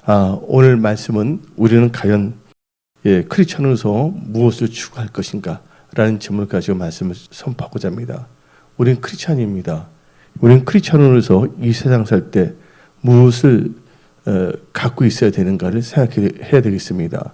오늘 말씀은 우리는 과연 크리스천으로서 무엇을 추구할 것인가 라는 질문을 가지고 말씀을 선포하고자 합니다. 우리는 크리스천입니다. 우리는 크리스천으로서 이 세상 살 때 무엇을 갖고 있어야 되는가를 생각해야 되겠습니다.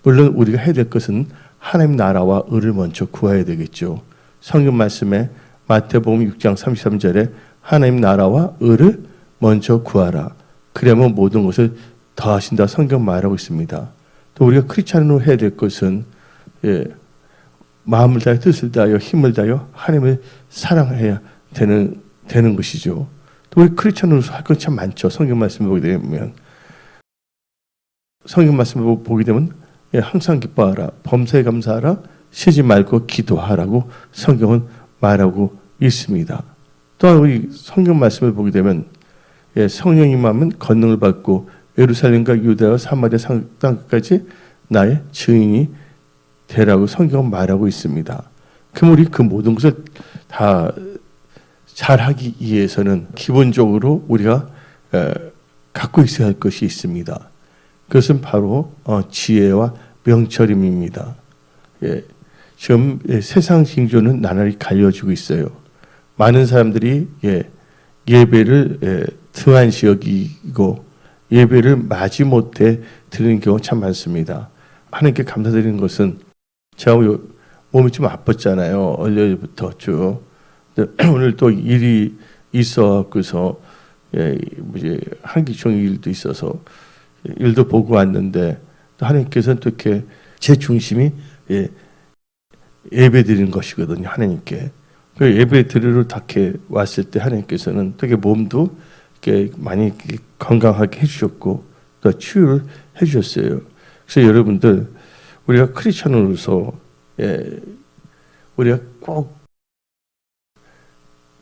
물론 우리가 해야 될 것은 하나님 나라와 의를 먼저 구해야 되겠죠. 성경 말씀에 마태복음 6장 33절에 하나님 나라와 의를 먼저 구하라. 그러면 모든 것을 더하신다 성경 말하고 있습니다. 또 우리가 크리스찬으로 해야 될 것은 마음을 다하여 뜻을 다하여 힘을 다하여 하나님을 사랑해야 되는 것이죠. 또 우리 크리스찬으로서 할 건 참 많죠. 성경 말씀을 보게 되면 항상 기뻐하라, 범사에 감사하라, 쉬지 말고 기도하라고 성경은 말하고 있습니다. 또한 우리 성경 말씀을 보게 되면 성령이 임하면 권능을 받고 예루살렘과 유다와 사마리아 땅까지 나의 증인이 되라고 성경은 말하고 있습니다. 그럼 우리 그 모든 것을 다 잘하기 위해서는 기본적으로 우리가 갖고 있어야 할 것이 있습니다. 그것은 바로 지혜와 명철임입니다. 지금 세상 징조는 나날이 갈려지고 있어요. 많은 사람들이 예배를 등한시 여기고 예배를 마지못해 드리는 경우 참 많습니다. 하나님께 감사드리는 것은 제가 몸이 좀 아팠잖아요. 어제부터 쭉. 오늘 또 일이 있어서 한기 종일 일도 있어서 일도 보고 왔는데 또 하나님께서는 또 이렇게 제 중심이 예배 드리는 것이거든요. 하나님께. 예배 드리러 탁해 왔을 때 하나님께서는 되게 몸도 이렇게 많이 건강하게 해주셨고 또 치유를 해주셨어요. 그래서 여러분들 우리가 크리스천으로서 우리가 꼭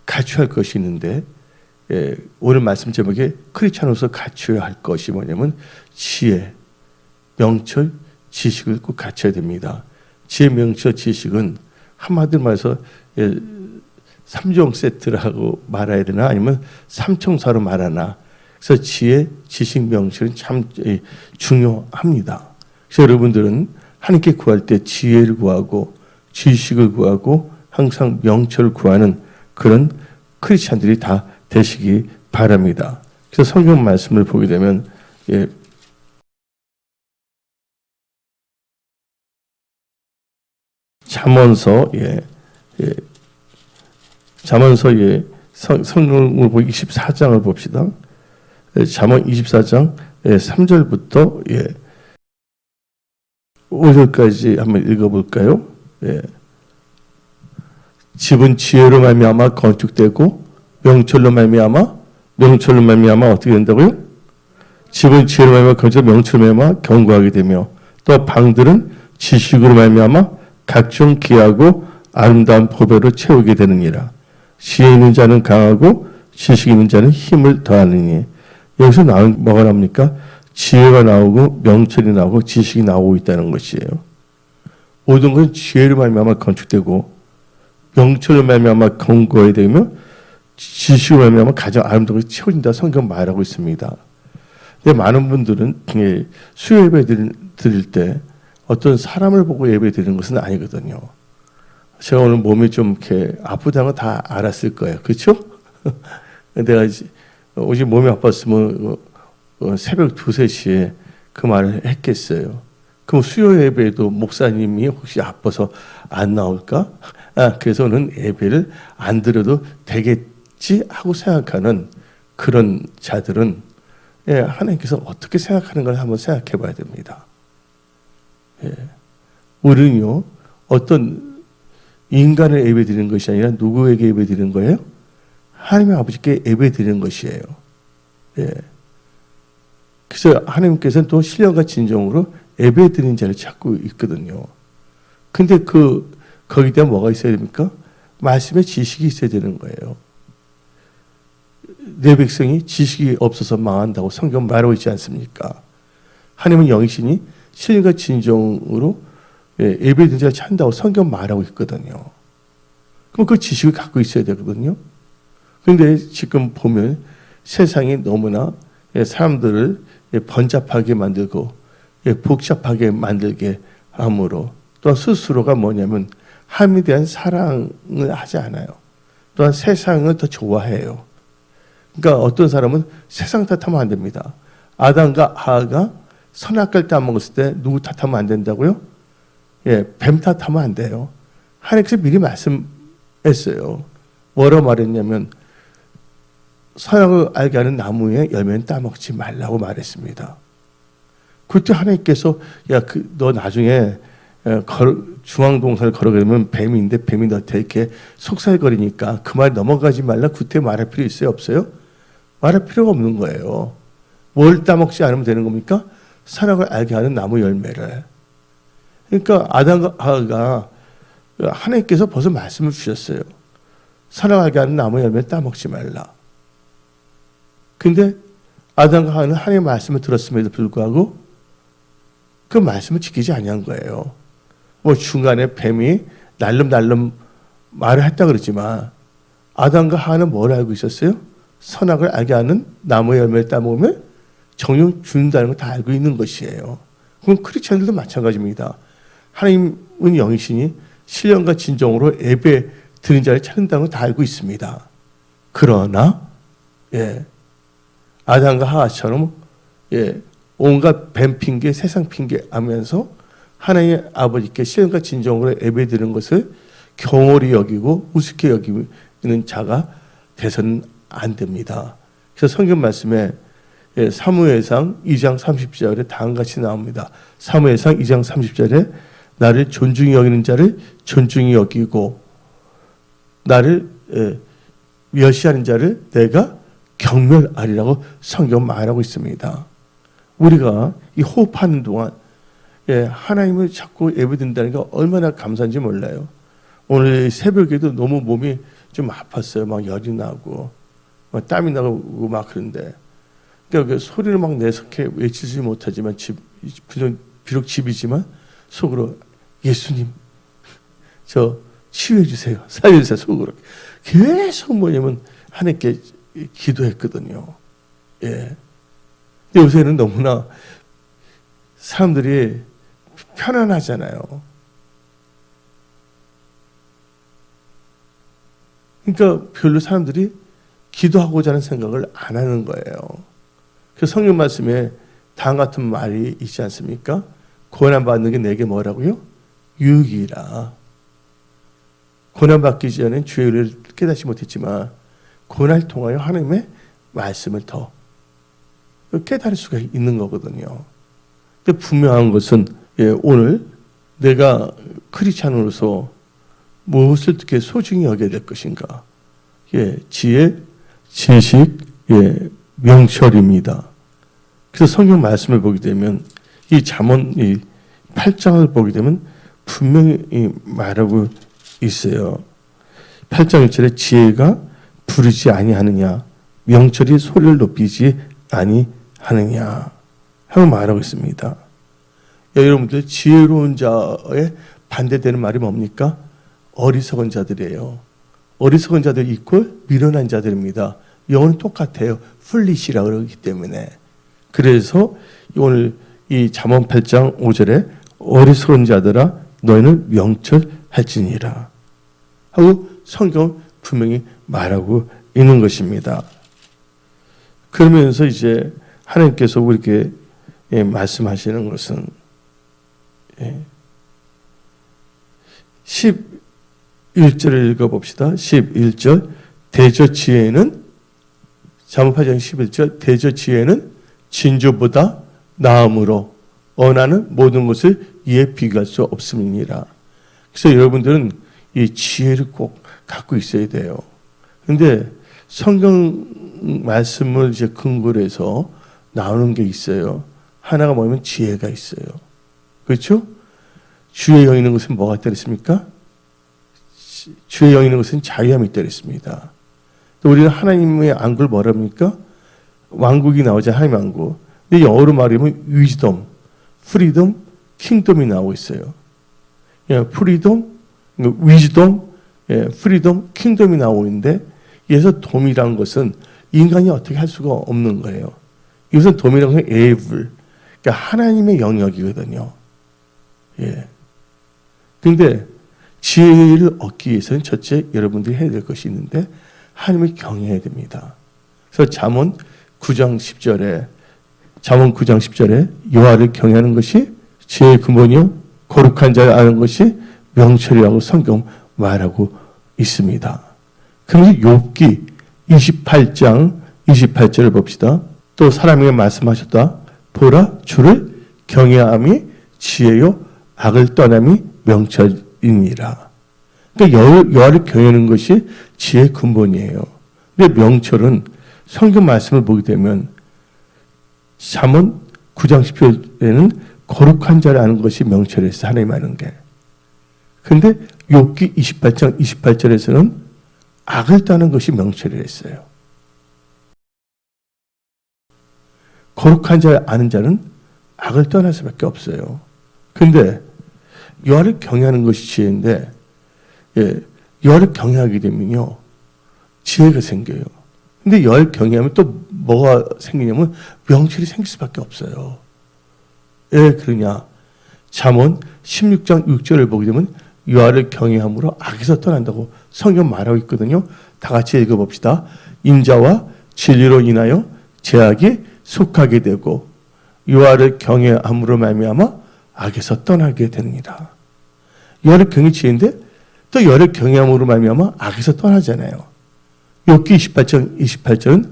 갖춰야 할 것이 있는데 오늘 말씀 제목에 크리스천으로서 갖춰야 할 것이 뭐냐면 지혜, 명철, 지식을 꼭 갖춰야 됩니다. 지혜, 명철, 지식은 한마디로 말해서 3종 세트라고 말해야 되나 아니면 삼총사로 말하나. 그래서 지혜, 지식, 명철은 참 중요합니다. 그래서 여러분들은 하나님께 구할 때 지혜를 구하고 지식을 구하고 항상 명철을 구하는 그런 크리스찬들이 다 되시기 바랍니다. 그래서 성경 말씀을 보게 되면 잠언서 성경을 보기 24장을 봅시다. 잠언 24장 3절부터 5절까지 한번 읽어볼까요? 집은 지혜로 말미암아 건축되고 명철로 말미암아 어떻게 된다고요? 집은 지혜로 말미암아 건축되고 명철로 말미암아 견고하게 되며 또 방들은 지식으로 말미암아 각종 귀하고 아름다운 보배로 채우게 되느니라. 지혜 있는 자는 강하고 지식 있는 자는 힘을 더하느니. 여기서 뭐가 나옵니까? 지혜가 나오고 명철이 나오고 지식이 나오고 있다는 것이에요. 모든 것은 지혜로 말미암아 건축되고 명철로 말미암아 견고해야 되며 지식으로 말미암아 가장 아름다운 것이 채워진다 성경 말하고 있습니다. 근데 많은 분들은 수요 예배 드릴 때 어떤 사람을 보고 예배 드리는 것은 아니거든요. 제가 오늘 몸이 좀 이렇게 아프다는 거 다 알았을 거예요. 그렇죠? 내가 오직 몸이 아팠으면 새벽 2, 3시에 그 말을 했겠어요. 그럼 수요 예배에도 목사님이 혹시 아파서 안 나올까? 그래서는 예배를 안 드려도 되겠지 하고 생각하는 그런 자들은 하나님께서 어떻게 생각하는 걸 한번 생각해 봐야 됩니다. 우리는요, 어떤 인간을 예배 드리는 것이 아니라 누구에게 예배 드리는 거예요? 하나님의 아버지께 예배 드리는 것이에요. 그래서 하나님께서는 또 신령과 진정으로 예배 드리는 자를 찾고 있거든요. 근데 거기다 뭐가 있어야 됩니까? 말씀에 지식이 있어야 되는 거예요. 내 백성이 지식이 없어서 망한다고 성경 말하고 있지 않습니까? 하나님은 영이시니 신령과 진정으로 예배 드리는 자를 찾는다고 성경 말하고 있거든요. 그럼 그 지식을 갖고 있어야 되거든요. 그런데 지금 보면 세상이 너무나 사람들을 번잡하게 만들고 복잡하게 만들게 함으로, 또한 스스로가 뭐냐면 하나님에 대한 사랑을 하지 않아요. 또한 세상을 더 좋아해요. 그러니까 어떤 사람은 세상 탓하면 안 됩니다. 아담과 하와가 선악과를 따먹었을 때 누구 탓하면 안 된다고요? 뱀 탓하면 안 돼요. 하나님께서 미리 말씀했어요. 뭐라고 말했냐면 선악을 알게 하는 나무의 열매는 따먹지 말라고 말했습니다. 그때 하나님께서 너 나중에 중앙동산을 걸어가게 되면 뱀인데 뱀이 너한테 이렇게 속살거리니까 그 말 넘어가지 말라. 그때 말할 필요 있어요? 없어요? 말할 필요가 없는 거예요. 뭘 따먹지 않으면 되는 겁니까? 선악을 알게 하는 나무 열매를. 그러니까 아담과 하와가 하나님께서 벌써 말씀을 주셨어요. 선악을 알게 하는 나무 열매를 따먹지 말라. 근데 아담과 하와는 하나님의 말씀을 들었음에도 불구하고 그 말씀을 지키지 아니한 거예요. 뭐 중간에 뱀이 날름날름 말을 했다 그러지만 아담과 하와는 뭘 알고 있었어요? 선악을 알게 하는 나무의 열매를 따먹으면 정령 죽는다는 걸 다 알고 있는 것이에요. 그럼 크리스천들도 마찬가지입니다. 하나님은 영이시니 신령과 진정으로 예배 드리는 자를 찾는다는 걸 다 알고 있습니다. 그러나 아담과 하와처럼 온갖 뱀 핑계, 세상 핑계 하면서 하나님의 아버지께 신령과 진정으로 예배 드리는 것을 경홀히 여기고 우습게 여기는 자가 돼서는 안 됩니다. 그래서 성경 말씀에 사무엘상 2장 30절에 다음과 같이 나옵니다. 사무엘상 2장 30절에 나를 존중히 여기는 자를 존중히 여기고 나를 멸시하는 자를 내가 경멸하리라고 성경 말하고 있습니다. 우리가 이 호흡하는 동안 하나님을 자꾸 예배드린다는 게 얼마나 감사한지 몰라요. 오늘 새벽에도 너무 몸이 좀 아팠어요. 막 열이 나고 막 땀이 나고 막 그런데 그러니까 그 소리를 막 내서 이렇게 외치지 못하지만 비록 집이지만 속으로 예수님 저 치유해 주세요. 살려주세요. 속으로 계속 뭐냐면 하나님께 기도했거든요. 근데 요새는 너무나 사람들이 편안하잖아요. 그러니까 별로 사람들이 기도하고자 하는 생각을 안 하는 거예요. 그 성경 말씀에 다음 같은 말이 있지 않습니까? 고난받는 게 내게 뭐라고요? 유익이라. 고난받기 전엔 주의 의를 깨닫지 못했지만 고난을 통하여 하나님의 말씀을 더 깨달을 수가 있는 거거든요. 근데 분명한 것은 오늘 내가 크리스찬으로서 무엇을 어떻게 소중히 여겨야 될 것인가? 지혜, 지식, 명철입니다. 그래서 성경 말씀을 보게 되면 이 잠언 8장을 보게 되면 분명히 말하고 있어요. 8장 1절에 지혜가 부르지 아니하느냐, 명철이 소리를 높이지 아니하느냐 하고 말하고 있습니다. 여러분들 지혜로운 자에 반대되는 말이 뭡니까? 어리석은 자들이에요. 어리석은 자들 이퀄 미련한 자들입니다. 영어는 똑같아요. 풀리시라 그러기 때문에. 그래서 오늘 이 잠언 8장 5절에 어리석은 자들아 너희는 명철할지니라 하고 성경 분명히 말하고 있는 것입니다. 그러면서 이제 하나님께서 우리에게 말씀하시는 것은 11절을 읽어봅시다. 11절 대저지혜는 잠언 8장 11절 대저지혜는 진주보다 나음으로 언하는 모든 것을 이에 비교할 수 없음이니라. 그래서 여러분들은 이 지혜를 꼭 갖고 있어야 돼요. 그런데 성경 말씀을 이제 근거로 해서 나오는 게 있어요. 하나가 뭐냐면 지혜가 있어요. 그렇죠? 주의 영이 있는 것은 뭐가 있다 그랬습니까? 주의 영이 있는 것은 자유함이 있다 그랬습니다. 또 우리는 하나님의 안구를 뭐라 합니까? 왕국이 나오자 하나님의 왕국. 근데 영어로 말하면 위즈덤, 프리덤, 킹덤이 나오고 있어요. 프리덤, 위즈덤, 프리덤, 킹덤이 나오고 있는데 여기서 돔이라는 것은 인간이 어떻게 할 수가 없는 거예요. 이것은 도미라고 하면 에블, 그러니까 하나님의 영역이거든요. 예. 근데 지혜를 얻기 위해서는 첫째 여러분들이 해야 될 것이 있는데 하나님을 경외해야 됩니다. 그래서 잠언 9장 10절에 여호와를 경외하는 것이 지혜의 근본이요 거룩한 자를 아는 것이 명철이라고 성경 말하고 있습니다. 그러면서 욥기 28장 28절을 봅시다. 또 사람에게 말씀하셨다. 보라 주를 경외함이 지혜요 악을 떠남이 명철이니라. 그러니까 여호와를 경외하는 것이 지혜의 근본이에요. 근데 명철은 성경 말씀을 보게 되면 잠언 9장 10절에는 거룩한 자를 아는 것이 명철이었어. 하나님 아는 게. 그런데 욥기 28장 28절에서는 악을 떠나는 것이 명철이랬어요. 거룩한 자를 아는 자는 악을 떠날 수밖에 없어요. 그런데 여호와를 경외하는 것이 지혜인데 여호와를 경외하게 되면요 지혜가 생겨요. 근데 여호와를 경외하면 또 뭐가 생기냐면 명철이 생길 수밖에 없어요. 왜 그러냐? 잠언 16장 6절을 보게 되면 여호와를 경외함으로 악에서 떠난다고 성경 말하고 있거든요. 다 같이 읽어봅시다. 인자와 진리로 인하여 죄악이 속하게 되고 여호와를 경외함으로 말미암아 악에서 떠나게 되느니라. 여호와를 경외 지혜인데 또 여호와를 경외함으로 말미암아 악에서 떠나잖아요. 욥기 28장 28절은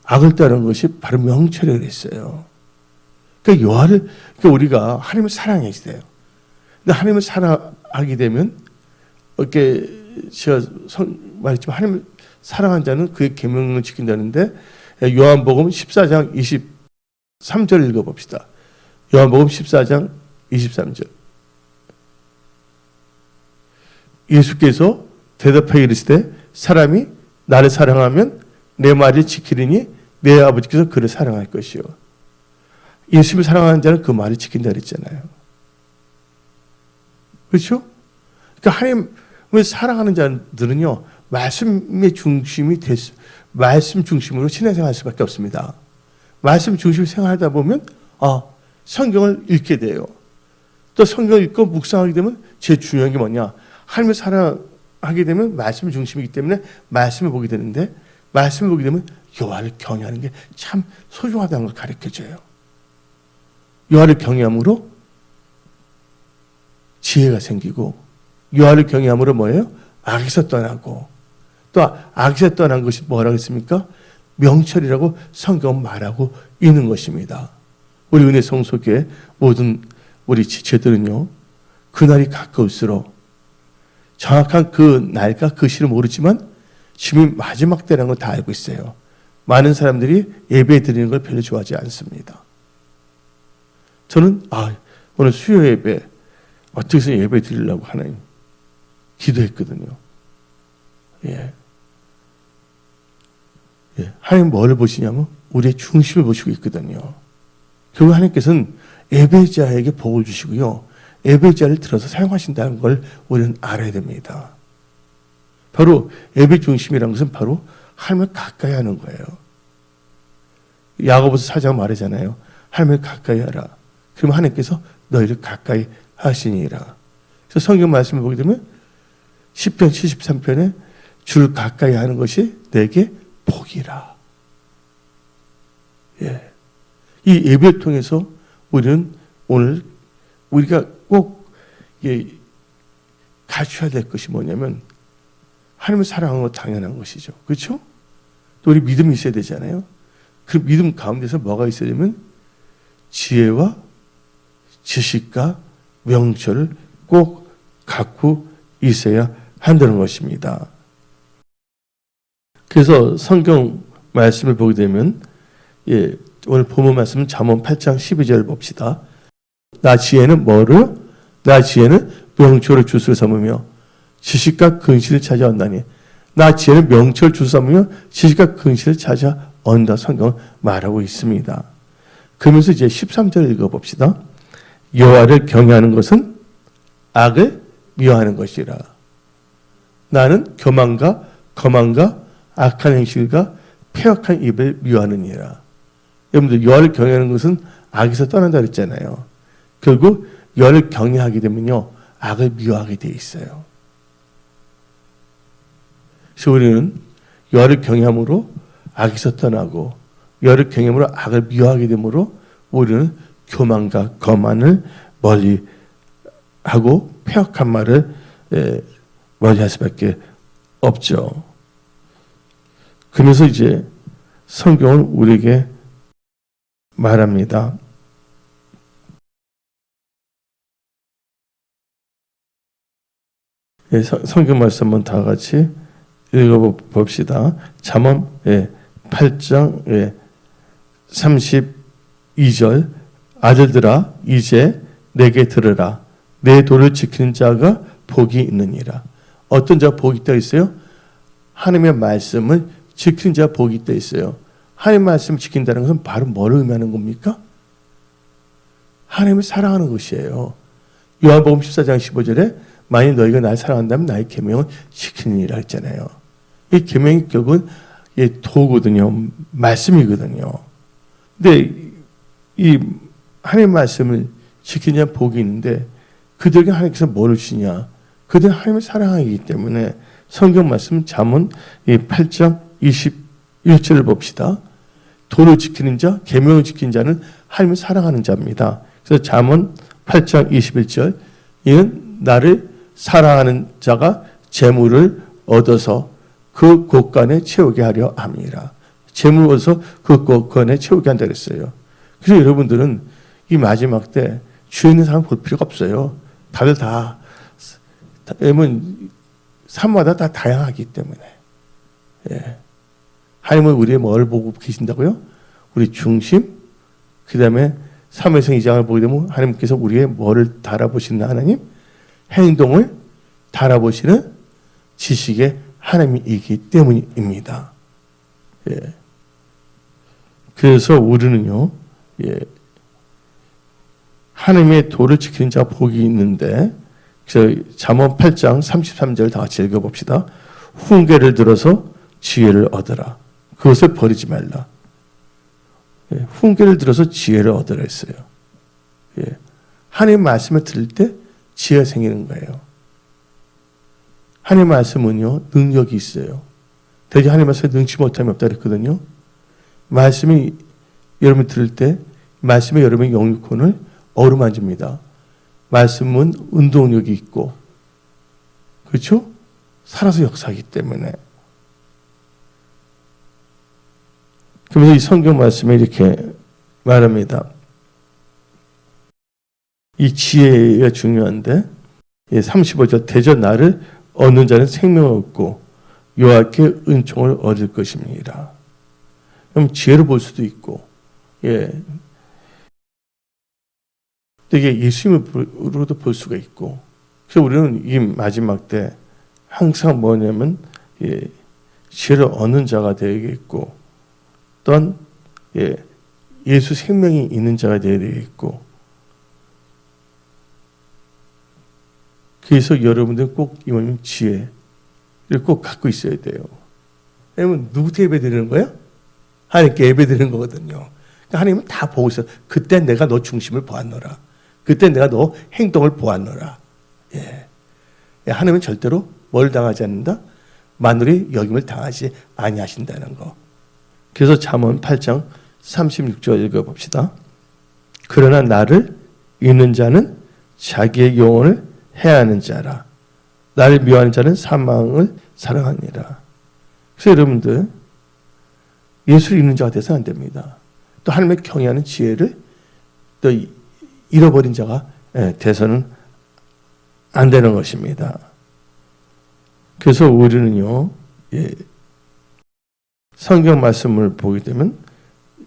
악을 떠나는 것이 바로 명철이라고 했어요. 그러니까 그러니까 우리가 하나님을 사랑해야 돼요. 근데 하나님을 사랑하게 되면 이렇게 제가 말했지만 하나님을 사랑한 자는 그의 계명을 지킨다는데 요한복음 14장 23절 읽어봅시다. 요한복음 14장 23절. 예수께서 대답하여 이르시되 사람이 나를 사랑하면 내 말을 지키리니 내 아버지께서 그를 사랑할 것이요. 예수를 사랑하는 자는 그 말을 지킨다 그랬잖아요. 그렇죠? 그러니까 하나님을 사랑하는 자들은요. 말씀의 중심이 말씀 중심으로 신앙생활할 수밖에 없습니다. 말씀 중심으로 생활하다 보면 성경을 읽게 돼요. 또 성경을 읽고 묵상하게 되면 제일 중요한 게 뭐냐? 하나님을 사랑하게 되면 말씀 중심이기 때문에 말씀을 보게 되는데 말씀을 보게 되면 여호와를 경외하는 게 참 소중하다는 걸 가르쳐줘요. 여호와를 경외함으로 지혜가 생기고 여호와를 경외함으로 뭐예요? 악에서 떠나고 또 악에서 떠난 것이 뭐라고 했습니까? 명철이라고 성경 말하고 있는 것입니다. 우리 은혜 성소교회 모든 우리 지체들은요. 그날이 가까울수록 정확한 그 날과 그 시를 모르지만 지금 마지막 때라는 걸 다 알고 있어요. 많은 사람들이 예배 드리는 걸 별로 좋아하지 않습니다. 저는 오늘 수요 예배 어떻게 해서 예배 드리려고 하나님 기도했거든요. 예. 하나님 뭘 보시냐면 우리의 중심을 보시고 있거든요. 결국 하나님께서는 예배자에게 복을 주시고요. 예배자를 들어서 사용하신다는 걸 우리는 알아야 됩니다. 바로 예배 중심이라는 것은 바로 하나님을 가까이 하는 거예요. 야고보서 4장 말하잖아요. 하나님을 가까이 하라. 그러면 하나님께서 너희를 가까이 하시니라. 그래서 성경 말씀을 보게 되면 10편 73편에 주를 가까이 하는 것이 내게 복이라. 예. 이 예배를 통해서 우리는 오늘 우리가 꼭 갖춰야 될 것이 뭐냐면 하나님을 사랑하는 건 당연한 것이죠. 그렇죠? 또 우리 믿음이 있어야 되잖아요. 그 믿음 가운데서 뭐가 있어야 되면 지혜와 지식과 명철을 꼭 갖고 있어야 한다는 것입니다. 그래서 성경 말씀을 보게 되면 오늘 본문 말씀은 잠언 8장 12절 봅시다. 나 지혜는 뭐를? 나 지혜는 명철을 주스로 삼으며 지식과 근시를 찾아온다니. 나 지혜는 명철 주스로 삼으며 지식과 근시를 찾아온다. 성경은 말하고 있습니다. 그러면서 이제 13절 읽어봅시다. 여호와를 경외하는 것은 악을 미워하는 것이라. 나는 교만과 거만과 악한 행실과 폐역한 입을 미워하느니라. 여러분들 열을 경외하는 것은 악에서 떠난다 그랬잖아요. 결국 열을 경외하게 되면요, 악을 미워하게 돼 있어요. 그래서 우리는 열을 경외함으로 악에서 떠나고, 열을 경외함으로 악을 미워하게 되므로 우리는 교만과 거만을 멀리하고 폐역한 말을 멀리할 수밖에 없죠. 그래서 이제 성경은 우리에게 말합니다. 성경 말씀 한번 다 같이 읽어봅시다. 잠언 8장 32절. 아들들아 이제 내게 들으라. 내 도를 지키는 자가 복이 있느니라. 어떤 자가 복이 있다 있어요? 하나님의 말씀을 지키는 자가 복이 있다 있어요. 하나님의 말씀을 지킨다는 것은 바로 뭐를 의미하는 겁니까? 하나님을 사랑하는 것이에요. 요한복음 14장 15절에 만일 너희가 나를 사랑한다면 나의 계명을 지키느니라 했잖아요. 이 계명이 결국은 도거든요. 말씀이거든요. 근데 이 하나님의 말씀을 지키는 자는 복이 있는데 그들에게 하나님께서 뭐를 주냐? 그들은 하나님을 사랑하기 때문에 성경 말씀 잠언 8장 21절을 봅시다. 도를 지키는 자, 계명을 지키는 자는 하나님을 사랑하는 자입니다. 그래서 잠언 8장 21절, 이는 나를 사랑하는 자가 재물을 얻어서 그 곳간에 채우게 하려 함이라. 재물을 얻어서 그 곳간에 채우게 한다 그랬어요. 그래서 여러분들은 이 마지막 때 주에 있는 사람 볼 필요가 없어요. 다들 다, 왜냐면 삶마다 다 다양하기 때문에. 예. 하나님은 우리의 뭘 보고 계신다고요? 우리 중심, 그 다음에 사무엘상 2장을 보게 되면 하나님께서 우리의 뭐를 달아보시는 하나님? 행동을 달아보시는 지식의 하나님이기 때문입니다. 예. 그래서 우리는요, 하나님의 도를 지키는 자가 복이 있는데, 그래서 잠언 8장 33절 다 같이 읽어봅시다. 훈계를 들어서 지혜를 얻으라. 그것을 버리지 말라. 훈계를 들어서 지혜를 얻으라 했어요. 하나님 말씀을 들을 때 지혜가 생기는 거예요. 하나님 말씀은요, 능력이 있어요. 대개 하나님 말씀에 능치 못함이 없다 그랬거든요. 말씀이 여러분이 들을 때 말씀이 여러분의 영육혼을 어루만집니다. 말씀은 운동력이 있고, 그렇죠? 살아서 역사하기 때문에. 그래서 이 성경 말씀에 이렇게 말합니다. 이 지혜가 중요한데, 35절, 대저 나를 얻는 자는 생명을 얻고 여호와께 은총을 얻을 것입니다. 그럼 지혜를 볼 수도 있고, 되게 예수님으로도 볼 수가 있고, 그래서 우리는 이 마지막 때 항상 뭐냐면 지혜를 얻는 자가 되겠고, 또한 예수 생명이 있는 자가 되겠고, 그래서 여러분들 꼭 이번 지혜를 꼭 갖고 있어야 돼요. 왜냐면 누구한테 예배 드리는 거예요? 하나님께 예배 드리는 거거든요. 그러니까 하나님은 다 보고 있어요. 그때 내가 너 중심을 보았노라. 그때 내가 너 행동을 보았노라. 하나님은 절대로 뭘 당하지 않는다? 마누리 여김을 당하지 아니하신다는 거. 그래서 잠언 8장 36절 읽어봅시다. 그러나 나를 잊는 자는 자기의 영혼을 해하는 자라. 나를 미워하는 자는 사망을 사랑하니라. 그래서 여러분들 예수를 잊는 자가 돼서는 안 됩니다. 또 하나님의 경외하는 지혜를 또 잃어버린 자가 돼서는 안 되는 것입니다. 그래서 우리는요, 성경 말씀을 보게 되면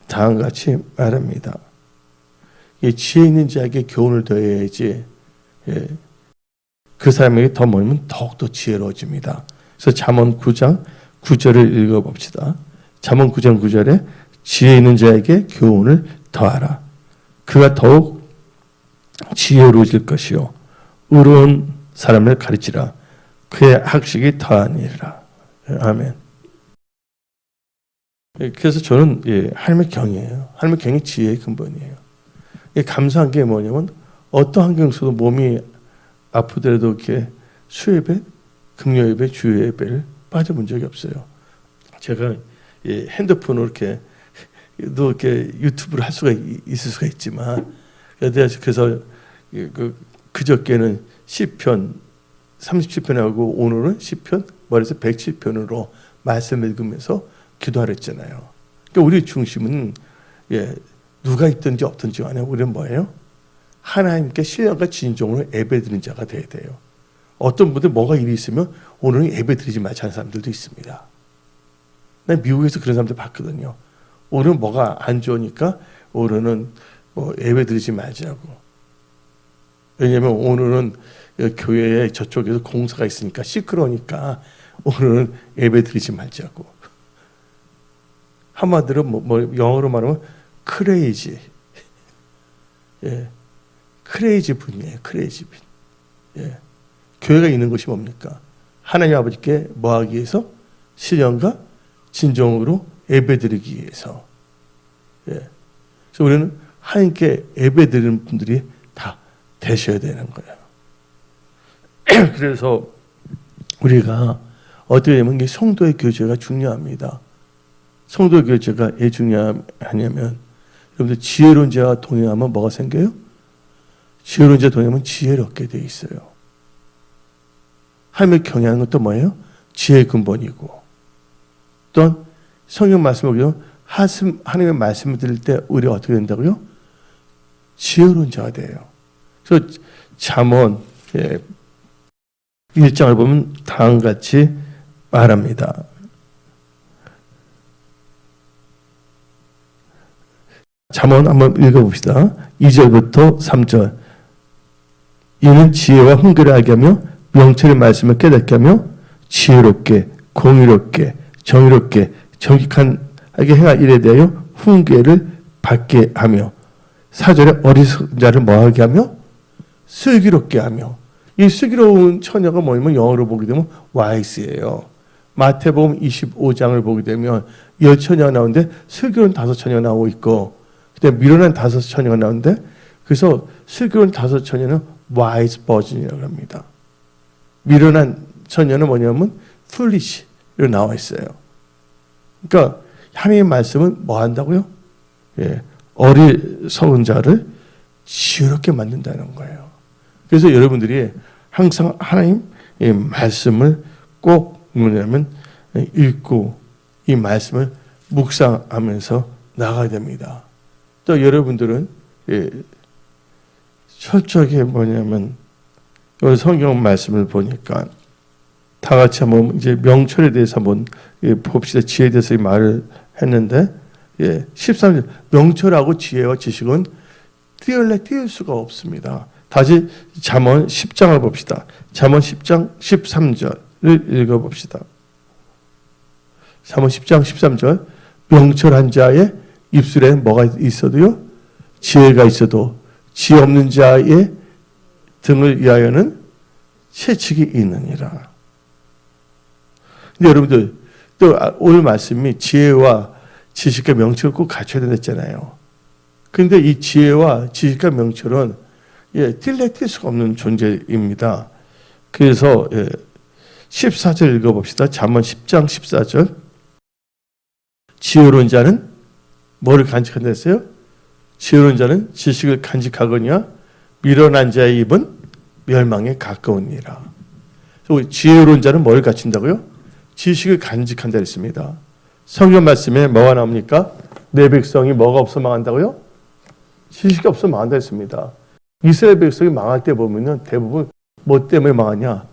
다음과 같이 말합니다. 지혜 있는 자에게 교훈을 더해야지 그 사람에게 더 모이면 더욱더 지혜로워집니다. 그래서 잠언 9장 9절을 읽어봅시다. 잠언 9장 9절에 지혜 있는 자에게 교훈을 더하라. 그가 더욱 지혜로워질 것이요 의로운 사람을 가르치라. 그의 학식이 더하니라. 아멘. 그래서 저는 하나님의 경이에요. 하나님의 경이 지혜의 근본이에요. 감사한 게 뭐냐면 어떤 환경 속도 몸이 아프더라도 이렇게 수예배, 금요예배, 주예배를 빠져본 적이 없어요. 제가 핸드폰으로 이렇게 유튜브를 할 수가 있을 수가 있지만 그래서 그저께는 시편 37편하고 오늘은 시편 말해서 107편으로 말씀 읽으면서 기도하랬잖아요. 그러니까 우리 중심은 누가 있든지 없든지 간에 우리는 뭐예요? 하나님께 신령과 진정으로 예배드리는 자가 돼야 돼요. 어떤 분들 뭐가 일이 있으면 오늘은 예배드리지 말자 하는 사람들도 있습니다. 난 미국에서 그런 사람들 봤거든요. 오늘은 뭐가 안 좋으니까 오늘은 예배드리지 말자고. 왜냐하면 오늘은 교회에 저쪽에서 공사가 있으니까 시끄러우니까 오늘은 예배드리지 말자고. 한마디로 영어로 말하면 크레이지. 크레이지 분이에요. 크레이지 분. 교회가 있는 것이 뭡니까? 하나님 아버지께 뭐하기 위해서? 신령과 진정으로 예배드리기 위해서. 그래서 우리는 하나님께 예배드리는 분들이 다 되셔야 되는 거예요. 그래서 우리가 어떻게 되면 성도의 교제가 중요합니다. 성도의 교제가 왜 중요하냐면 여러분들 지혜로운 자와 동행하면 뭐가 생겨요? 지혜로운 자와 동행하면 지혜를 얻게 돼 있어요. 하나님을 경외하는 것도 뭐예요? 지혜의 근본이고 또한 성경 말씀을 보면 하나님의 말씀을 들을 때 우리가 어떻게 된다고요? 지혜로운 자가 돼요. 그래서 잠언 1장을 보면 다음과 같이 말합니다. 잠언 한번 읽어봅시다. 2절부터 3절. 이는 지혜와 훈계를 알게 하며 명철의 말씀을 깨닫게 하며 지혜롭게 공의롭게 정의롭게 정직하게 행할 일에 대하여 훈계를 받게 하며 4절에 어리석은 자를 뭐하게 하며 슬기롭게 하며 이 슬기로운 처녀가 뭐냐면 영어로 보게 되면 wise예요. 마태복음 25장을 보게 되면 10처녀가 나오는데 슬기로운 5처녀가 나오고 있고 그다음에 미련한 5처녀가 나오는데 그래서 슬기로운 5처녀는 wise virgin이라고 합니다. 미련한 처녀는 뭐냐면 foolish로 나와 있어요. 그러니까 하나님의 말씀은 뭐 한다고요? 어리석은 자를 지혜롭게 만든다는 거예요. 그래서 여러분들이 항상 하나님의 말씀을 꼭 뭐냐면 읽고 이 말씀을 묵상하면서 나가야 됩니다. 또 여러분들은 철저하게 뭐냐면 성경 말씀을 보니까 다 같이 한번 이제 명철에 대해서 한번 봅시다. 지혜에 대해서 말을 했는데 13절 명철하고 지혜와 지식은 띄울 수가 없습니다. 다시 잠언 10장을 봅시다. 잠언 10장 13절을 읽어봅시다. 잠언 10장 13절 명철한 자의 입술에 뭐가 있어도요? 지혜가 있어도 지혜 없는 자의 등을 위하여는 채찍이 있느니라. 근데 여러분들 또 오늘 말씀이 지혜와 지식과 명철을 꼭 갖춰야 된다잖아요. 그런데 이 지혜와 지식과 명철은 뛸 수가 없는 존재입니다. 그래서 14절 읽어봅시다. 잠언 10장 14절 지혜로운 자는 뭐를 간직한다 했어요? 지혜로운 자는 지식을 간직하거니와 미련한 자의 입은 멸망에 가까우니라. 지혜로운 자는 뭘 갖춘다고요? 지식을 간직한다 했습니다. 성경 말씀에 뭐가 나옵니까? 내 백성이 뭐가 없어 망한다고요? 지식이 없어 망한다 했습니다. 이스라엘 백성이 망할 때 보면은 대부분 뭐 때문에 망하냐?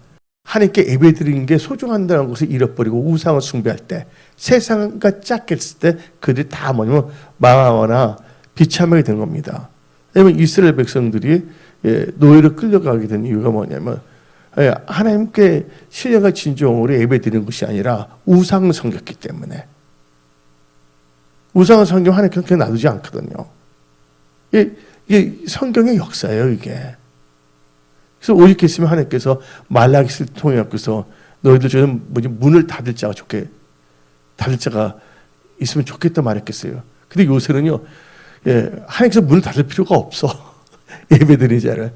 하나님께 예배드리는 게 소중한다는 것을 잃어버리고 우상을 숭배할 때, 세상과 짝했을 때 그들이 다 뭐냐면 망하거나 비참하게 된 겁니다. 왜냐하면 이스라엘 백성들이 노예로 끌려가게 된 이유가 뭐냐면 하나님께 신령과 진정으로 예배드리는 것이 아니라 우상을 섬겼기 때문에. 우상을 섬기면 하나님께서 그냥 놔두지 않거든요. 이게 성경의 역사예요, 이게. 그래서 오직 있으면 하나님께서 말라기스를 통해 갖고서 너희들 저는 문을 닫을 자가 좋게 닫을 자가 있으면 좋겠다 말했겠어요. 근데 요새는요, 하나님께서 문을 닫을 필요가 없어. 예배드리는 자를.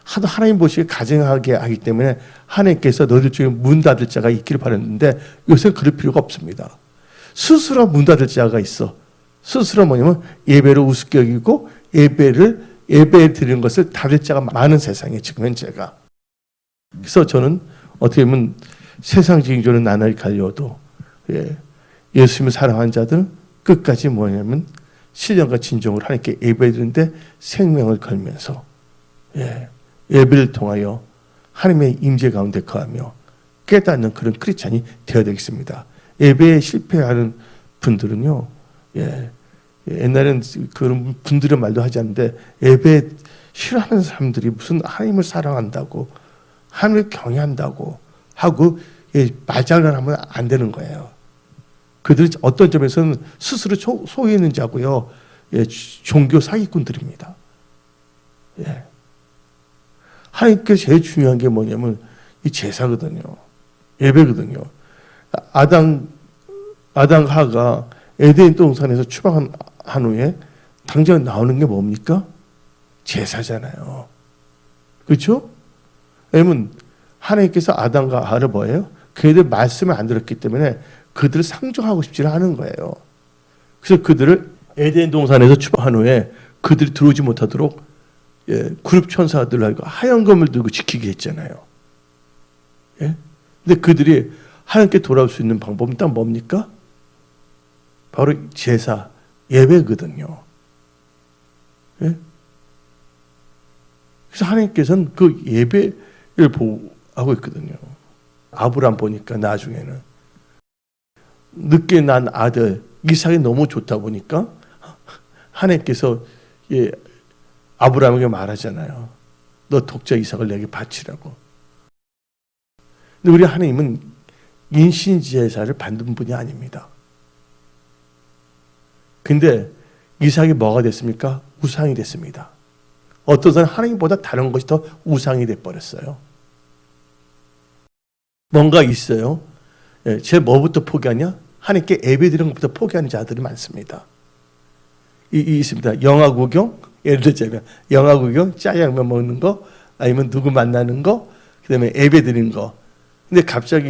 하도 하나님 보시기에 가증하게 하기 때문에 하나님께서 너희들 중에 문 닫을 자가 있기를 바랐는데 요새는 그럴 필요가 없습니다. 스스로 문 닫을 자가 있어. 스스로 뭐냐면 예배를 우습게 여기고 예배 드리는 것을 닫을 자가 많은 세상에 지금 현재가. 그래서 저는 어떻게 보면 세상적인 존은 나날이 갈려도 예수님을 사랑하는 자들은 끝까지 뭐냐면 신령과 진정으로 하나님께 예배드리는데 생명을 걸면서 예배를 통하여 하나님의 임재 가운데 거하며 깨닫는 그런 크리스찬이 되어야 되겠습니다. 예배에 실패하는 분들은요, 옛날엔 그런 분들의 말도 하지 않는데 예배 싫어하는 사람들이 무슨 하나님을 사랑한다고 하나님을 경외한다고 하고 말장난하면 안 되는 거예요. 그들이 어떤 점에서는 스스로 소위 있는 자고요, 종교 사기꾼들입니다. 하나님께 제일 중요한 게 뭐냐면 이 제사거든요. 예배거든요. 아담 하가 에덴 동산에서 추방한 후에 당장 나오는 게 뭡니까? 제사잖아요. 그렇죠? 왜냐면 하나님께서 아담과 하를 뭐예요? 그들 말씀을 안 들었기 때문에 그들을 상종하고 싶지는 않은 거예요. 그래서 그들을 에덴 동산에서 추방한 후에 그들이 들어오지 못하도록 그룹 천사들하고 하얀검을 들고 지키게 했잖아요. 근데 그들이 하나님께 돌아올 수 있는 방법은 딱 뭡니까? 바로 제사, 예배거든요. 그래서 하나님께서는 그 예배를 보고 있거든요. 아브람 보니까 나중에는 늦게 난 아들 이삭이 너무 좋다 보니까 하나님께서 아브람에게 말하잖아요. 너 독자 이삭을 내게 바치라고. 근데 우리 하나님은 인신제사를 받는 분이 아닙니다. 근데 이삭이 뭐가 됐습니까? 우상이 됐습니다. 어떤 사람은 하나님보다 다른 것이 더 우상이 돼버렸어요. 뭔가 있어요. 제 뭐부터 포기하냐? 하나님께 예배드리는 것부터 포기하는 자들이 많습니다. 있습니다. 영화 구경, 예를 들자면 영화 구경, 짜장면 먹는 거, 아니면 누구 만나는 거, 그다음에 예배드리는 거. 근데 갑자기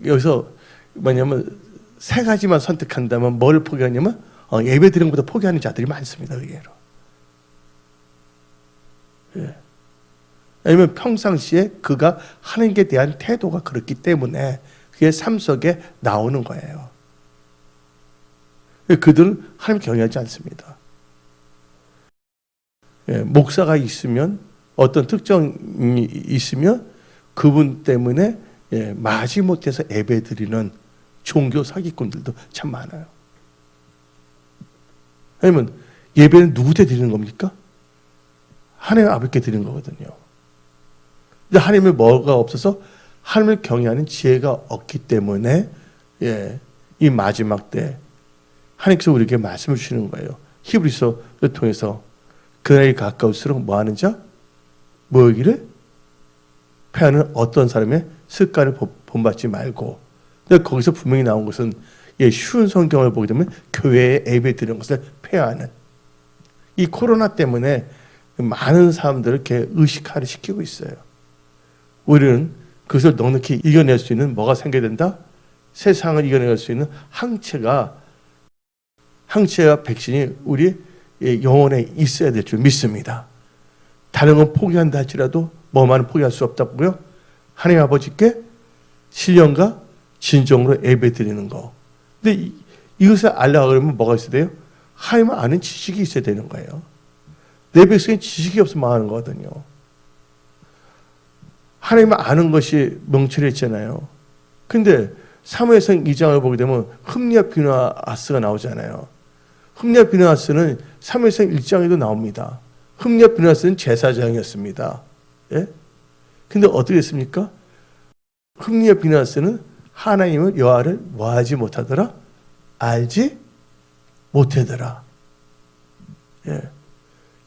여기서 뭐냐면 세 가지만 선택한다면 뭘 포기하냐면 예배드리는 것보다 포기하는 자들이 많습니다. 의외로. 왜냐하면 평상시에 그가 하나님께 대한 태도가 그렇기 때문에 그의 삶 속에 나오는 거예요. 그들은 하나님 경외하지 않습니다. 목사가 있으면 어떤 특정이 있으면 그분 때문에 마지못해서 예배드리는 종교 사기꾼들도 참 많아요. 왜냐면 예배는 누구한테 드리는 겁니까? 하나님 아버지께 드리는 거거든요. 근데 하나님의 뭐가 없어서 하나님을 경외하는 지혜가 없기 때문에 이 마지막 때 하나님께서 우리에게 말씀을 주시는 거예요. 히브리서를 통해서 그날이 가까울수록 뭐하는 자? 뭐이기를? 패하는 어떤 사람의 습관을 본받지 말고. 근데 거기서 분명히 나온 것은 쉬운 성경을 보게 되면 교회에 예배 드리는 것을 폐하는. 이 코로나 때문에 많은 사람들을 이렇게 의식화를 시키고 있어요. 우리는 그것을 넉넉히 이겨낼 수 있는 뭐가 생겨야 된다? 세상을 이겨낼 수 있는 항체와 백신이 우리 영혼에 있어야 될 줄 믿습니다. 다른 건 포기한다 할지라도 뭐만은 포기할 수 없다고요? 하나님 아버지께 신령과 진정으로 예배 드리는 거. 근데 이것을 알려고 그러면 뭐가 있어야 돼요? 하나님을 아는 지식이 있어야 되는 거예요. 내 백성이 지식이 없으면 망하는 거거든요. 하나님을 아는 것이 명철했잖아요. 근데 사무엘상 2장을 보게 되면 흠리아 비누아스가 나오잖아요. 흠리아 비누아스는 사무엘상 1장에도 나옵니다. 흠리아 비누아스는 제사장이었습니다. 근데 어떻게 했습니까? 흠리아 비누아스는 하나님을 여호와를 뭐하지 못하더라? 알지 못하더라.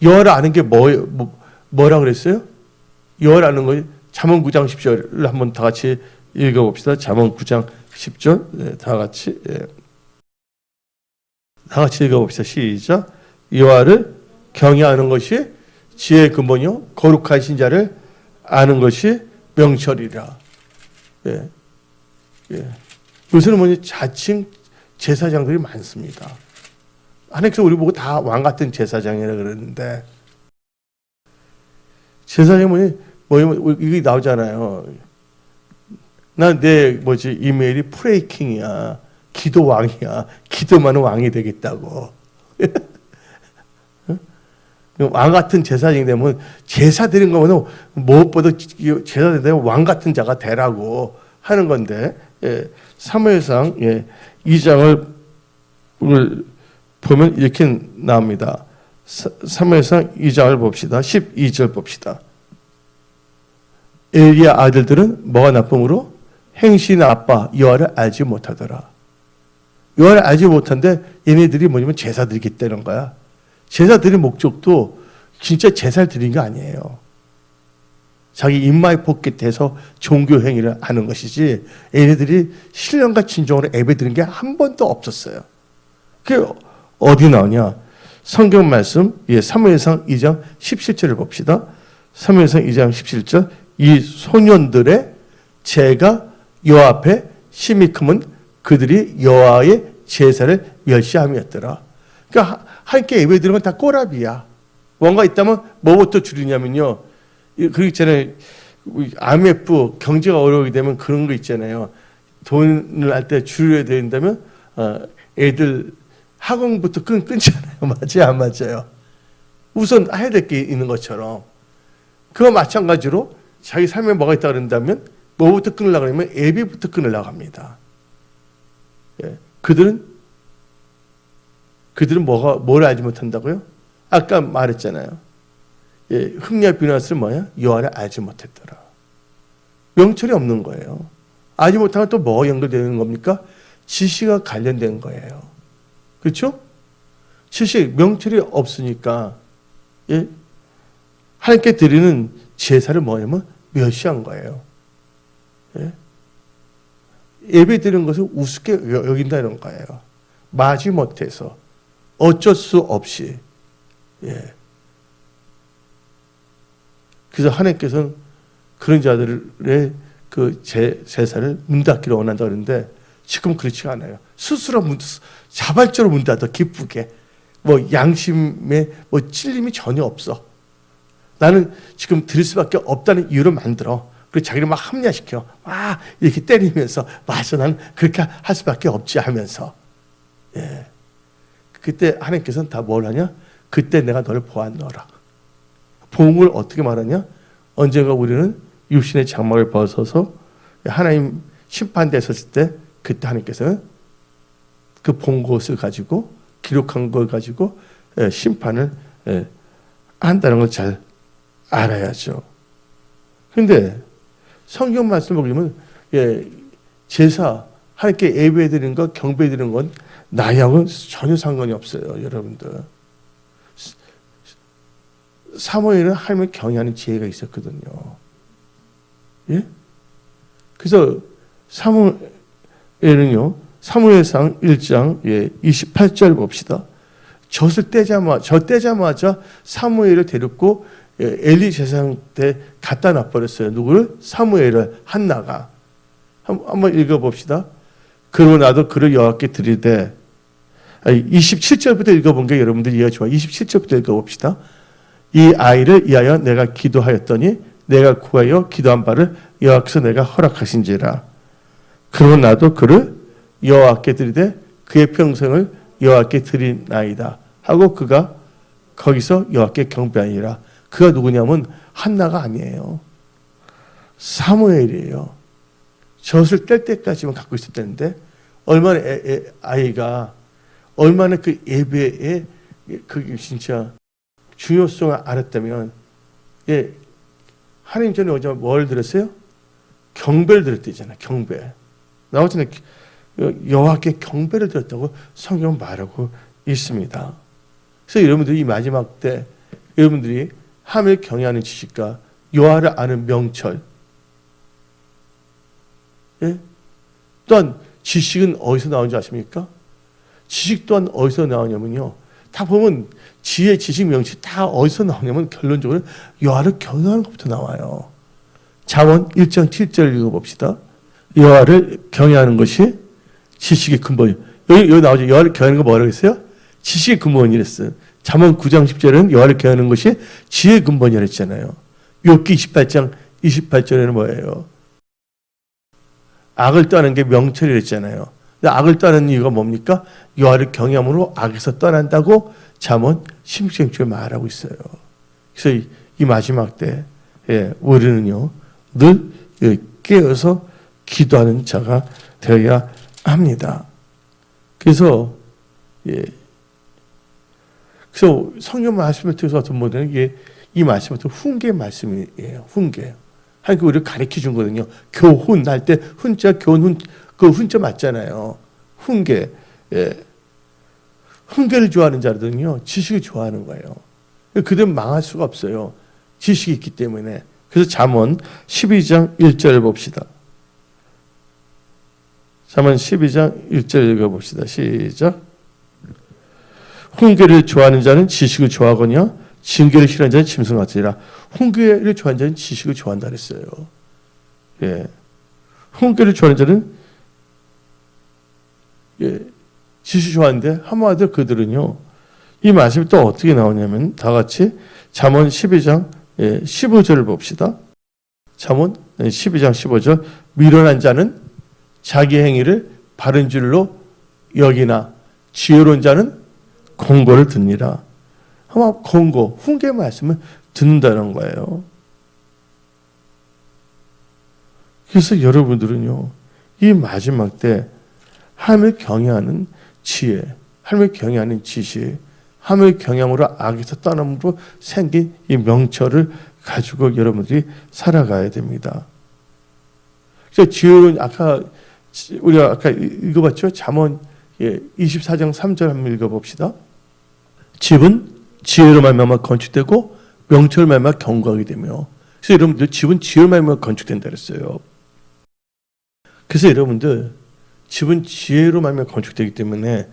여호와를 아는 게 뭐라 그랬어요? 여호와를 아는 거 잠언 9장 10절을 한번 다 같이 읽어봅시다. 잠언 9장 10절 다 같이 다 같이 읽어봅시다. 시작. 여호와를 경외하는 것이 지혜의 근본이요 거룩하신 자를 아는 것이 명철이라. 예. 예. 요새는 뭐냐 자칭 제사장들이 많습니다. 하나님께서 우리 보고 다 왕 같은 제사장이라 그러는데 제사장이 뭐냐면 이게 나오잖아요. 난 내 이메일이 프레이킹이야. 기도 왕이야. 기도만은 왕이 되겠다고. 왕 같은 제사장이 되면 제사 드린 거면 무엇보다 제사 드리면 왕 같은 자가 되라고 하는 건데 사무엘상 2장을 보면 이렇게 나옵니다. 사무엘상 2장을 봅시다. 12절 봅시다. 엘리야 아들들은 뭐가 나쁨으로 행실이 나빠 여호와를 알지 못하더라. 여호와를 알지 못한데 얘네들이 뭐냐면 제사 드리겠다는 거야. 제사 드린 목적도 진짜 제사를 드린 게 아니에요. 자기 입마에 포켓해서 종교 행위를 하는 것이지 얘네들이 신령과 진정으로 예배 드린 게 한 번도 없었어요. 그게 어디 나오냐? 성경 말씀 사무엘상 2장 17절을 봅시다. 사무엘상 2장 17절 이 소년들의 죄가 여호와 앞에 심히 크면 그들이 여호와의 제사를 멸시함이었더라. 그러니까 함께 예배 드리는 건 다 꼬라비야. 뭔가 있다면 뭐부터 줄이냐면요. 그거 있잖아요. IMF 경제가 어려우게 되면 그런 거 있잖아요. 돈을 할 때 줄여야 된다면 애들 학원부터 끊잖아요. 맞아요, 안 맞아요? 우선 해야 될 게 있는 것처럼. 그거 마찬가지로 자기 삶에 뭐가 있다 그런다면 뭐부터 끊으려고 하면 예배부터 끊으려고 합니다. 예. 그들은 뭘 알지 못한다고요? 아까 말했잖아요. 흠리와 비나스는 뭐야? 여호와를 알지 못했더라. 명철이 없는 거예요. 알지 못하면 또 뭐가 연결되는 겁니까? 지시가 관련된 거예요. 그렇죠? 지시, 명철이 없으니까 하나님께 드리는 제사를 뭐냐면 멸시한 거예요. 예배 드리는 것을 우습게 여긴다는 거예요. 마지 못해서 어쩔 수 없이. 그래서 하나님께서는 그런 자들의 그 제사를 문 닫기를 원한다 그러는데 지금 그렇지 않아요. 스스로 자발적으로 문 닫아 기쁘게. 양심에 찔림이 전혀 없어. 나는 지금 드릴 수밖에 없다는 이유를 만들어. 그리고 자기를 막 합리화시켜. 이렇게 때리면서 맞아 나는 그렇게 할 수밖에 없지 하면서. 그때 하나님께서는 다 뭘 하냐? 그때 내가 너를 보았노라. 복음을 어떻게 말하냐? 언젠가 우리는 육신의 장막을 벗어서 하나님 심판대에 섰을 때 그때 하나님께서는 그 본 것을 가지고 기록한 걸 가지고 심판을 한다는 걸 잘 알아야죠. 그런데 성경 말씀을 보면 제사 하나님께 예배드리는 것, 경배드리는 건 나하고는 전혀 상관이 없어요, 여러분들. 사무엘은 하나님을 경외하는 지혜가 있었거든요. 그래서 사무엘은요, 사무엘상 1장 28절 봅시다. 저 떼자마자 사무엘을 데리고 엘리 제사장 때 갖다 놔버렸어요. 누구를? 사무엘을, 한나가. 한번 읽어봅시다. 그러고 나도 그를 여호와께 드리되 27절부터 읽어본 게 여러분들 이해가 좋아요. 27절부터 읽어봅시다. 이 아이를 위하여 내가 기도하였더니 내가 구하여 기도한 바를 여호와께서 내가 허락하신지라. 그러고 나도 그를 여호와께 드리되 그의 평생을 여호와께 드리나이다 하고 그가 거기서 여호와께 경배하니라. 그가 누구냐면 한나가 아니에요. 사무엘이에요. 젖을 뗄 때까지만 갖고 있었다는데 얼마나 아이가 얼마나 그 예배의 그 진짜 중요성을 알았다면 하나님 전에 어제 뭘 들었어요? 경배를 들었대잖아요. 경배. 나오잖아요. 여호와께 경배를 드렸다고 성경 말하고 있습니다. 그래서 여러분들이 이 마지막 때 여러분들이 하나님을 경외하는 지식과 여호와를 아는 명철, 또한 지식은 어디서 나오는지 아십니까? 지식 또한 어디서 나오냐면요. 다 보면 지혜, 지식, 명치 다 어디서 나오냐면 결론적으로 여호와를 경외하는 것부터 나와요. 잠언 1장 7절 읽어봅시다. 여호와를 경외하는 것이 지식의 근본이에요. 여기 나오죠. 여호와를 경외하는 거 뭐라고 했어요? 지식의 근본이랬어요. 잠언 9장 10절에는 여호와를 경외하는 것이 지혜의 근본이라 했잖아요. 욥기 28장 28절에는 뭐예요? 악을 떠나는 게 명철이라 했잖아요. 근데 악을 떠나는 이유가 뭡니까? 여호와를 경외함으로 악에서 떠난다고 잠언 16장에 말하고 있어요. 그래서 이 마지막 때 우리는요 늘 깨어서 기도하는 자가 되어야 합니다. 그래서 그래서 성경 말씀을 통해서 어떤 분들은 이게 이 말씀은 훈계 말씀이에요. 훈계. 하나님께 우리를 가르쳐 준 거거든요. 교훈 할 때 훈자 교훈 그 훈자 맞잖아요. 훈계. 훈계를 좋아하는 자들은요 지식을 좋아하는 거예요. 그들은 망할 수가 없어요. 지식이 있기 때문에. 그래서 잠언 12장 1절을 봅시다. 잠언 12장 1절 읽어봅시다. 시작. 훈계를 좋아하는 자는 지식을 좋아하거니와 징계를 싫어하는 자는 짐승 같으리라. 훈계를 좋아하는 자는 지식을 좋아한다 그랬어요. 훈계를 좋아하는 자는 지식을 좋아하는데 한마디로 그들은요. 이 말씀이 또 어떻게 나오냐면 다 같이 잠언 12장 15절을 봅시다. 잠언 12장 15절. 미련한 자는 자기 행위를 바른 줄로 여기나 지혜로운 자는 공고를 듣니라. 아마 공고, 훈계 말씀을 듣는다는 거예요. 그래서 여러분들은요, 이 마지막 때 하나님을 경외하는 지혜, 하나님을 경외하는 지식, 하나님을 경외함으로 악에서 떠남으로 생긴 이 명철을 가지고 여러분들이 살아가야 됩니다. 그래서 지혜로운 우리가 아까 읽어봤죠? 잠언 24장 3절 한번 읽어봅시다. 집은 지혜로 말미암아 건축되고 명철로 말미암아 견고하게 되며. 그래서 여러분들 집은 지혜로 말미암아 건축된다 그랬어요. 그래서 여러분들 집은 지혜로 말미암아 건축되기 때문에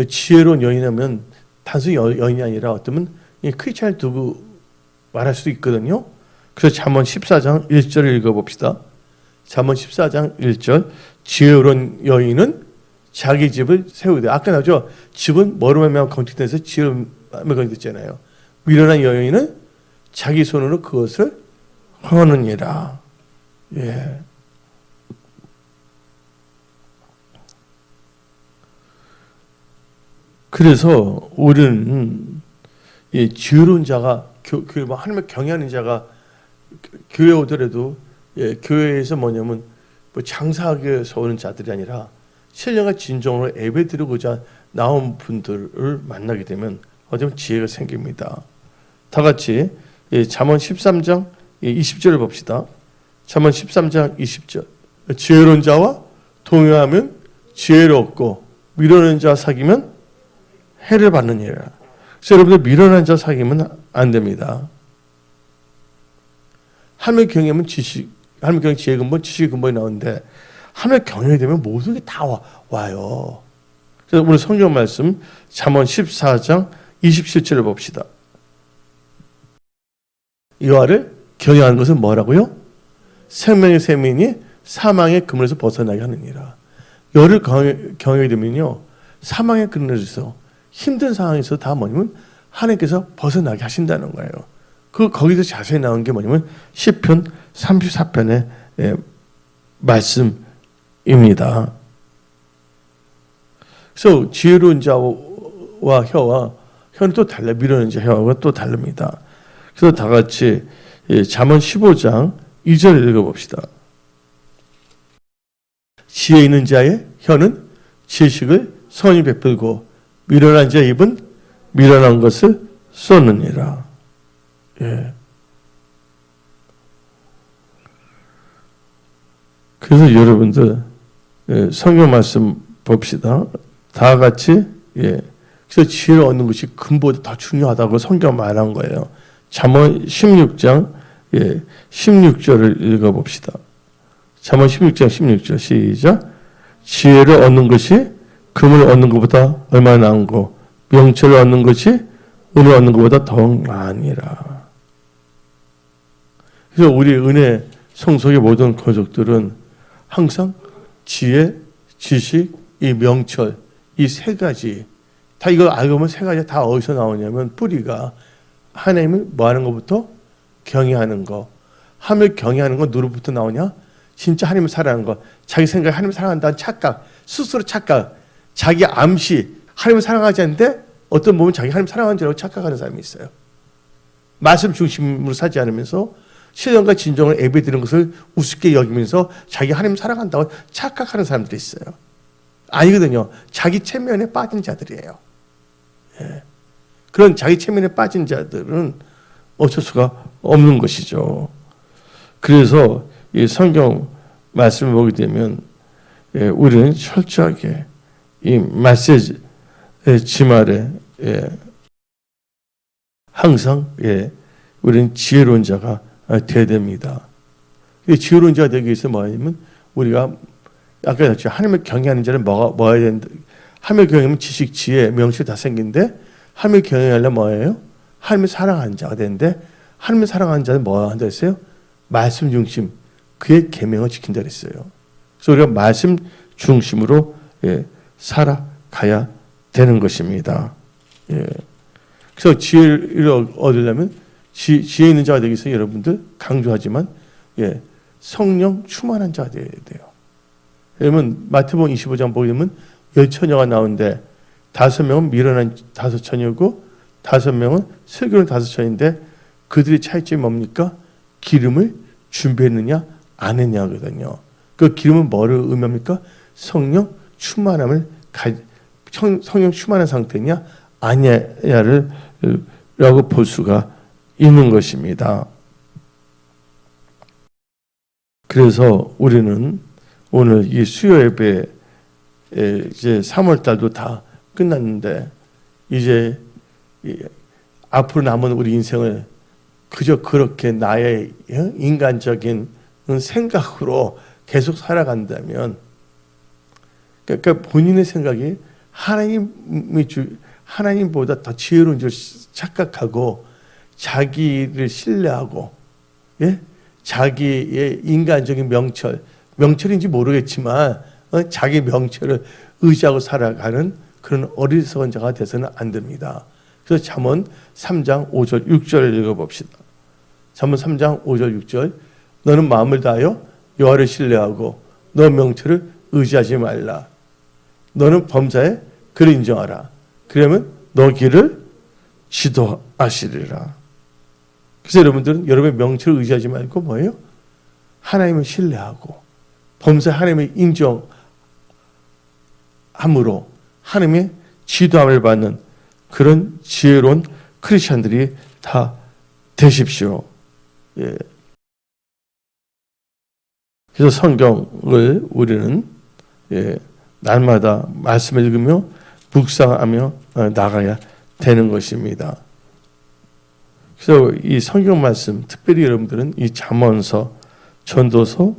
지혜로운 여인이라면 단순히 여인이 아니라 어쩌면 크게 차이를 두고 말할 수도 있거든요. 그래서 잠언 14장 1절을 읽어봅시다. 잠언 14장 1절. 지혜로운 여인은 자기 집을 세우되. 아까 나오죠. 집은 뭐로 말미암아 건축돼서 지혜로 말미암아 건축됐잖아요. 미련한 여인은 자기 손으로 그것을 하느니라. 그래서 우리는 지혜로운 자가 하나님을 경외하는 자가 교회 오더라도 교회에서 뭐냐면 장사하기 위해서 오는 자들이 아니라 신령과 진정으로 예배드리고자 나온 분들을 만나게 되면 어쩌면 지혜가 생깁니다. 다 같이 잠언 13장 20절을 봅시다. 잠언 13장 20절. 지혜로운 자와 동요하면 지혜를 얻고 미련한 자 사귀면 해를 받느니라. 그래서 여러분들 미련한 자 사귀면 안 됩니다. 하나님을 경외하면 지식, 하나님을 경외 지혜 근본, 지식의 근본이 나오는데 하나님을 경외하게 되면 모든 게 다 와요. 그래서 오늘 성경 말씀 잠언 14장 27절을 봅시다. 여호와를 경외하는 것은 뭐라고요? 생명의 샘이니 사망의 그물에서 벗어나게 하느니라. 여호와를 경외하게 되면요, 사망의 그물에서 힘든 상황에서 다 뭐냐면 하나님께서 벗어나게 하신다는 거예요. 거기서 자세히 나온 게 뭐냐면 시편 34편의 말씀입니다. 그래서 지혜로운 자와 혀는 또 달라. 미련한 자 혀와 또 다릅니다. 그래서 다 같이 잠언 15장 2절 읽어봅시다. 지혜 있는 자의 혀는 지식을 선히 베풀고 미련한 자의 입은 미련한 것을 쏟느니라. 그래서 여러분들 성경 말씀 봅시다. 다 같이 그래서 지혜를 얻는 것이 근본보다 더 중요하다고 성경 말한 거예요. 잠언 16장 16절을 읽어봅시다. 잠언 16장 16절 시작. 지혜를 얻는 것이 금을 얻는 것보다 얼마나 나은 거, 명철을 얻는 것이 은을 얻는 것보다 더욱 나으니라. 그래서 우리 은혜 성속의 모든 거족들은 항상 지혜, 지식, 이 명철, 이 세 가지 다 이거 알고 보면 세 가지 다 어디서 나오냐면 뿌리가 하나님을 뭐 하는 것부터 경외하는 거. 하나님을 경외하는 건 누구부터 나오냐? 진짜 하나님을 사랑하는 거. 자기 생각에 하나님을 사랑한다는 착각, 스스로 착각, 자기 암시, 하나님을 사랑하지 않는데 어떤 몸은 자기 하나님 사랑하는 줄 알고 착각하는 사람이 있어요. 말씀 중심으로 사지 않으면서 신령과 진정을 예배드리는 것을 우습게 여기면서 자기 하나님 사랑한다고 착각하는 사람들이 있어요. 아니거든요. 자기 체면에 빠진 자들이에요. 예. 그런 자기 체면에 빠진 자들은 어쩔 수가 없는 것이죠. 그래서 이 성경 말씀을 보게 되면 우리는 철저하게 이 말세지 말에 항상 우리는 지혜로운 자가 되어야 됩니다. 지혜로운 자가 되기 위해서 뭐냐면 우리가 아까 했죠. 하나님을 경외하는 자는 뭐야 된다. 하나님을 경외하면 지식, 지혜, 명철 다 생긴데 하나님을 경외하려면 뭐예요? 하나님을 사랑하는 자가 되는데 하나님을 사랑하는 자는 뭐 한다 했어요? 말씀 중심, 그의 계명을 지킨다 그랬어요. 그래서 우리가 말씀 중심으로 살아가야 되는 것입니다. 그래서 지혜를 얻으려면 지혜 있는 자가 되기 위해서 여러분들 강조하지만 성령 충만한 자가 되어야 돼요. 여러분 마태복음 25장 보게 되면 10처녀가 나오는데 5명은 미련한 5처녀고 5명은 슬기로운 5처녀인데 그들의 차이점이 뭡니까? 기름을 준비했느냐 안 했냐거든요. 그 기름은 뭐를 의미합니까? 성령 충만함을 성령 충만한 상태냐 아니냐를 라고 볼 수가 있는 것입니다. 그래서 우리는 오늘 이 수요 예배 이제 3월 달도 다 끝났는데 이제 앞으로 남은 우리 인생을 그저 그렇게 나의 인간적인 생각으로 계속 살아간다면 그러니까 본인의 생각이 하나님보다 더 지혜로운 줄 착각하고 자기를 신뢰하고 자기의 인간적인 명철인지 모르겠지만 자기 명철을 의지하고 살아가는 그런 어리석은 자가 돼서는 안 됩니다. 그래서 잠언 3장 5절 6절을 읽어봅시다. 잠언 3장 5절 6절 너는 마음을 다하여 여호와를 신뢰하고 너 명철을 의지하지 말라. 너는 범사에 그를 인정하라. 그러면 너 길을 지도하시리라. 그래서 여러분들은 여러분의 명철을 의지하지 말고 뭐예요? 하나님을 신뢰하고 범사에 하나님을 인정함으로 하나님의 지도함을 받는 그런 지혜로운 크리스천들이 다 되십시오. 그래서 성경을 우리는 날마다 말씀을 읽으며 묵상하며 나가야 되는 것입니다. 그래서 이 성경 말씀, 특별히 여러분들은 이 잠언서, 전도서,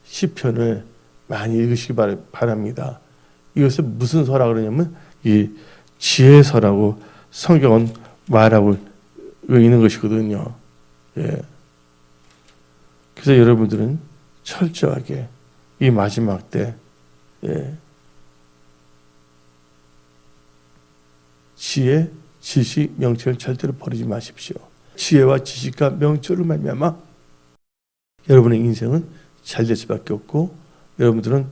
시편을 많이 읽으시기 바랍니다. 이것을 무슨 서라고 그러냐면 이 지혜서라고 성경은 말하고 있는 것이거든요. 그래서 여러분들은 철저하게 이 마지막 때 지혜, 지식, 명철을 절대로 버리지 마십시오. 지혜와 지식과 명철을 말미암아 여러분의 인생은 잘 될 수밖에 없고 여러분들은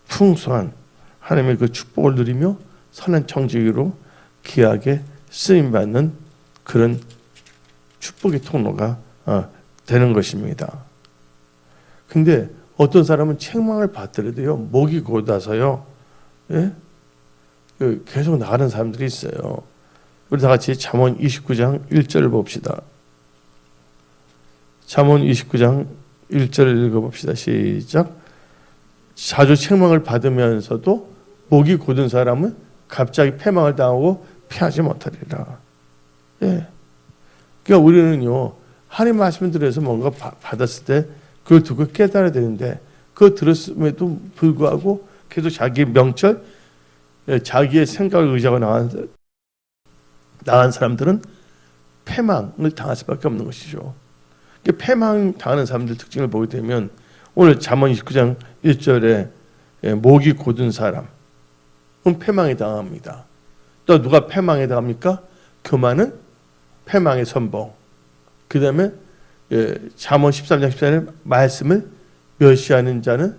풍성한 하나님의 그 축복을 누리며 선한 청지기로 귀하게 쓰임받는 그런 축복의 통로가 되는 것입니다. 근데 어떤 사람은 책망을 받더라도요 목이 곧아서요 계속 나가는 사람들이 있어요. 우리 다 같이 잠언 29장 1절을 봅시다. 잠언 29장 1절을 읽어봅시다. 시작. 자주 책망을 받으면서도 목이 곧은 사람은 갑자기 패망을 당하고 피하지 못하리라. 그러니까 우리는요 하나님 말씀을 들어서 뭔가 받았을 때 그걸 두고 깨달아야 되는데 그거 들었음에도 불구하고 계속 자기의 명철, 자기의 생각을 의지하고 나간 사람들은 패망을 당할 수밖에 없는 것이죠. 패망 당하는 사람들 특징을 보게 되면 오늘 잠언 29장 1절에 목이 곧은 사람은 패망에 당합니다. 또 누가 패망에 당합니까? 교만은 패망의 선봉. 그 다음에 잠언 13장 14절에 말씀을 멸시하는 자는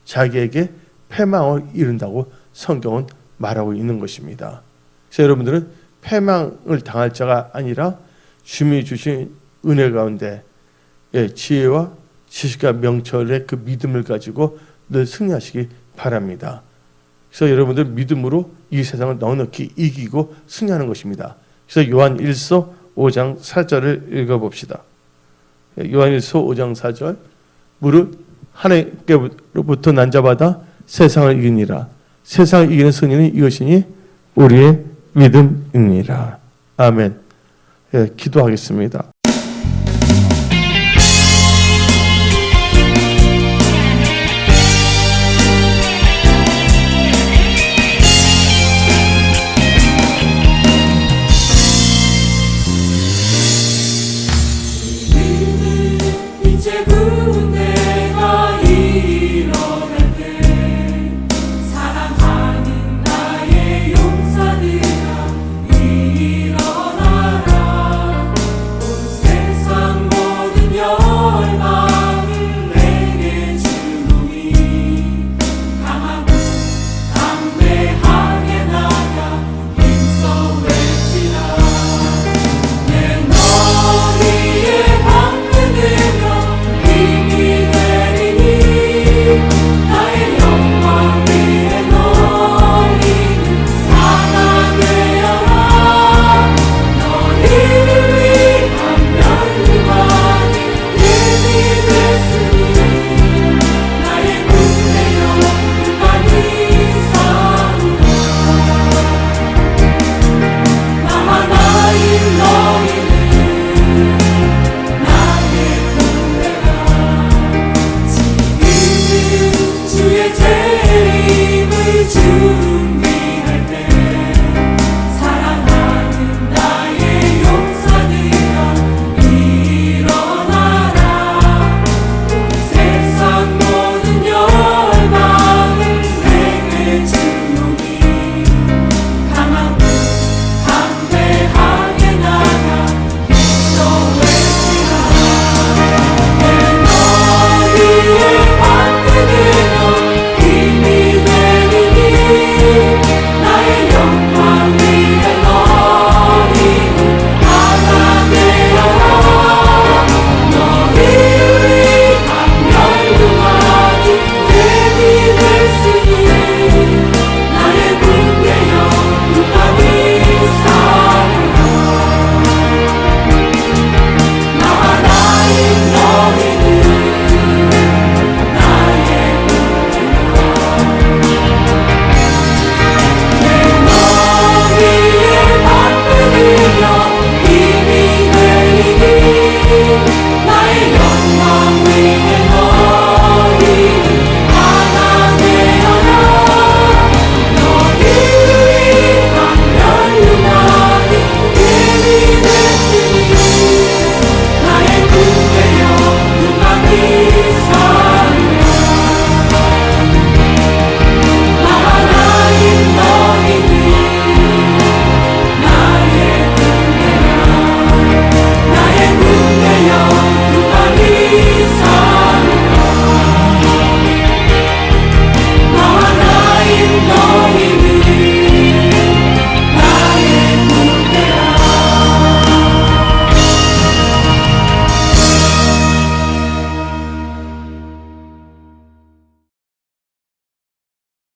자기에게 패망을 이룬다고 성경은 말하고 있는 것입니다. 그래서 여러분들은 패망을 당할 자가 아니라 주님이 주신 은혜 가운데 지혜와 지식과 명철의 그 믿음을 가지고 늘 승리하시기 바랍니다. 그래서 여러분들 믿음으로 이 세상을 넉넉히 이기고 승리하는 것입니다. 그래서 요한 1서 5장 4절을 읽어봅시다. 요한 1서 5장 4절 무릇 하나님께로부터 난자받아 세상을 이기니라. 세상을 이기는 승리는 이것이니 우리의 믿음이니라. 아멘. 기도하겠습니다.